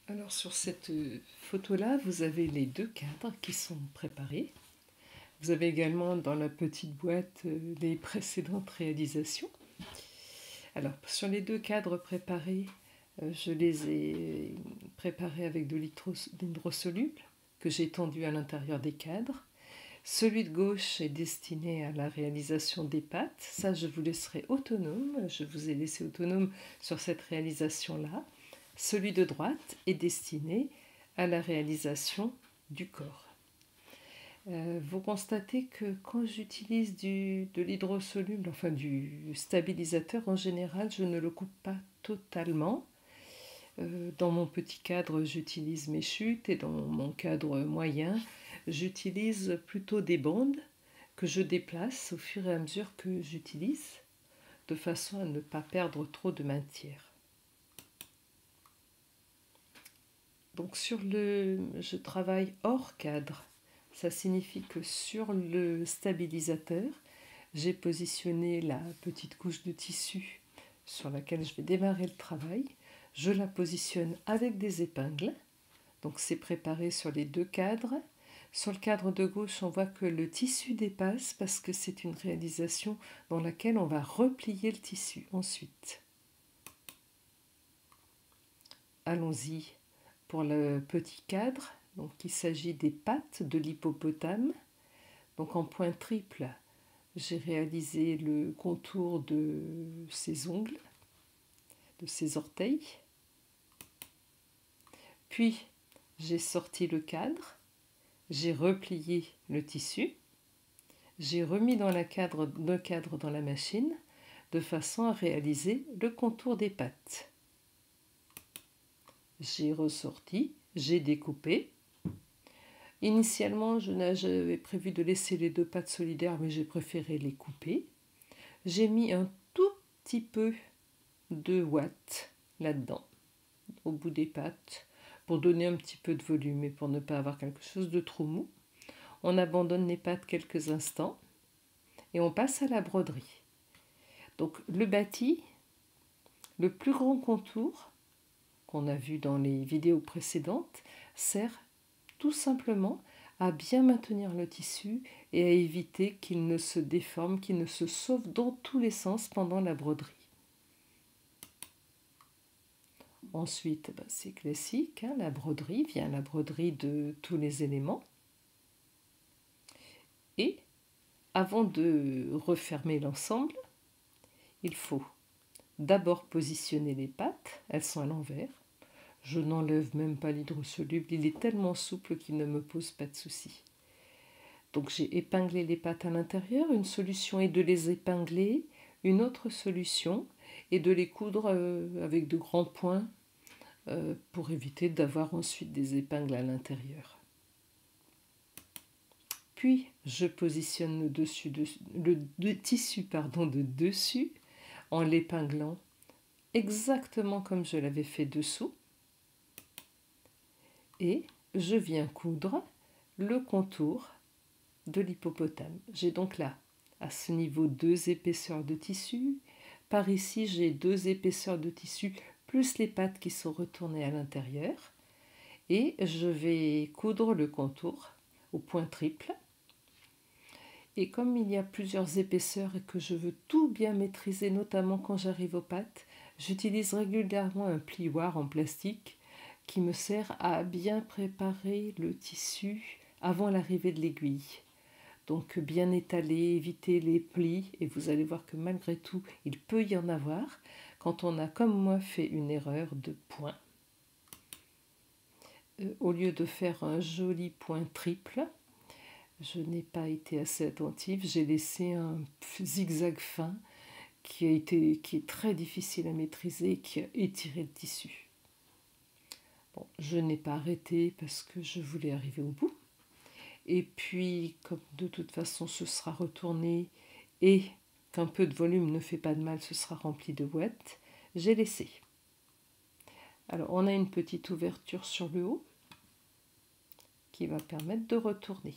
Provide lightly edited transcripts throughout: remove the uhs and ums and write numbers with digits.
Alors sur cette photo-là, vous avez les deux cadres qui sont préparés. Vous avez également dans la petite boîte les précédentes réalisations. Alors sur les deux cadres préparés, je les ai préparés avec de l'hydrosoluble que j'ai tendu à l'intérieur des cadres. Celui de gauche est destiné à la réalisation des pattes. Ça, je vous laisserai autonome. Je vous ai laissé autonome sur cette réalisation-là. Celui de droite est destiné à la réalisation du corps. Vous constatez que quand j'utilise de l'hydrosoluble, enfin du stabilisateur en général, je ne le coupe pas totalement. Dans mon petit cadre, j'utilise mes chutes et dans mon cadre moyen, j'utilise plutôt des bandes que je déplace au fur et à mesure que j'utilise, de façon à ne pas perdre trop de matière. Donc je travaille hors cadre. Ça signifie que sur le stabilisateur, j'ai positionné la petite couche de tissu sur laquelle je vais démarrer le travail. Je la positionne avec des épingles. Donc c'est préparé sur les deux cadres. Sur le cadre de gauche, on voit que le tissu dépasse parce que c'est une réalisation dans laquelle on va replier le tissu ensuite. Allons-y pour le petit cadre. Donc il s'agit des pattes de l'hippopotame. Donc en point triple, j'ai réalisé le contour de ses ongles, de ses orteils. Puis j'ai sorti le cadre, j'ai replié le tissu, j'ai remis le cadre dans la machine de façon à réaliser le contour des pattes. J'ai ressorti, j'ai découpé. Initialement, j'avais prévu de laisser les deux pattes solidaires, mais j'ai préféré les couper. J'ai mis un tout petit peu de ouate là-dedans, au bout des pattes, pour donner un petit peu de volume et pour ne pas avoir quelque chose de trop mou. On abandonne les pattes quelques instants et on passe à la broderie. Donc le bâti, le plus grand contour qu'on a vu dans les vidéos précédentes, sert tout simplement à bien maintenir le tissu et à éviter qu'il ne se déforme, qu'il ne se sauve dans tous les sens pendant la broderie. Ensuite, c'est classique, la broderie vient la broderie de tous les éléments. Et avant de refermer l'ensemble, il faut d'abord positionner les pattes, elles sont à l'envers. Je n'enlève même pas l'hydrosoluble, il est tellement souple qu'il ne me pose pas de souci. Donc j'ai épinglé les pattes à l'intérieur, une solution est de les épingler, une autre solution est de les coudre avec de grands points pour éviter d'avoir ensuite des épingles à l'intérieur. Puis je positionne le tissu de dessus en l'épinglant exactement comme je l'avais fait dessous. Et je viens coudre le contour de l'hippopotame. J'ai donc là, à ce niveau, deux épaisseurs de tissu. Par ici, j'ai deux épaisseurs de tissu, plus les pattes qui sont retournées à l'intérieur. Et je vais coudre le contour au point triple. Et comme il y a plusieurs épaisseurs et que je veux tout bien maîtriser, notamment quand j'arrive aux pattes, j'utilise régulièrement un plioir en plastique qui me sert à bien préparer le tissu avant l'arrivée de l'aiguille. Donc bien étaler, éviter les plis, et vous allez voir que malgré tout, il peut y en avoir quand on a, comme moi, fait une erreur de point. Au lieu de faire un joli point triple, je n'ai pas été assez attentive, j'ai laissé un zigzag fin qui est très difficile à maîtriser et qui a étiré le tissu. Bon, je n'ai pas arrêté parce que je voulais arriver au bout. Et puis, comme de toute façon ce sera retourné et qu'un peu de volume ne fait pas de mal, ce sera rempli de ouate, j'ai laissé. Alors, on a une petite ouverture sur le haut qui va permettre de retourner.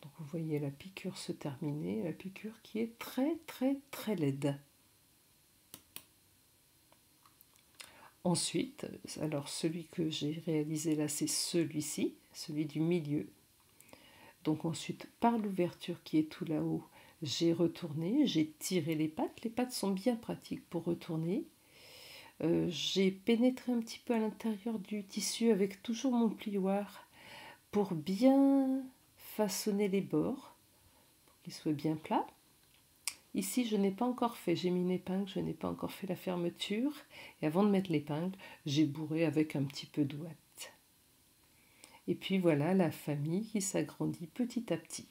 Donc, vous voyez la piqûre se terminer, la piqûre qui est très très très laide. Ensuite, alors celui que j'ai réalisé là, c'est celui-ci, celui du milieu. Donc ensuite, par l'ouverture qui est tout là-haut, j'ai retourné, j'ai tiré les pattes. Les pattes sont bien pratiques pour retourner. J'ai pénétré un petit peu à l'intérieur du tissu avec toujours mon plioir pour bien façonner les bords, pour qu'ils soient bien plats. Ici, je n'ai pas encore fait, j'ai mis une épingle, je n'ai pas encore fait la fermeture. Et avant de mettre l'épingle, j'ai bourré avec un petit peu d'ouate. Et puis voilà la famille qui s'agrandit petit à petit.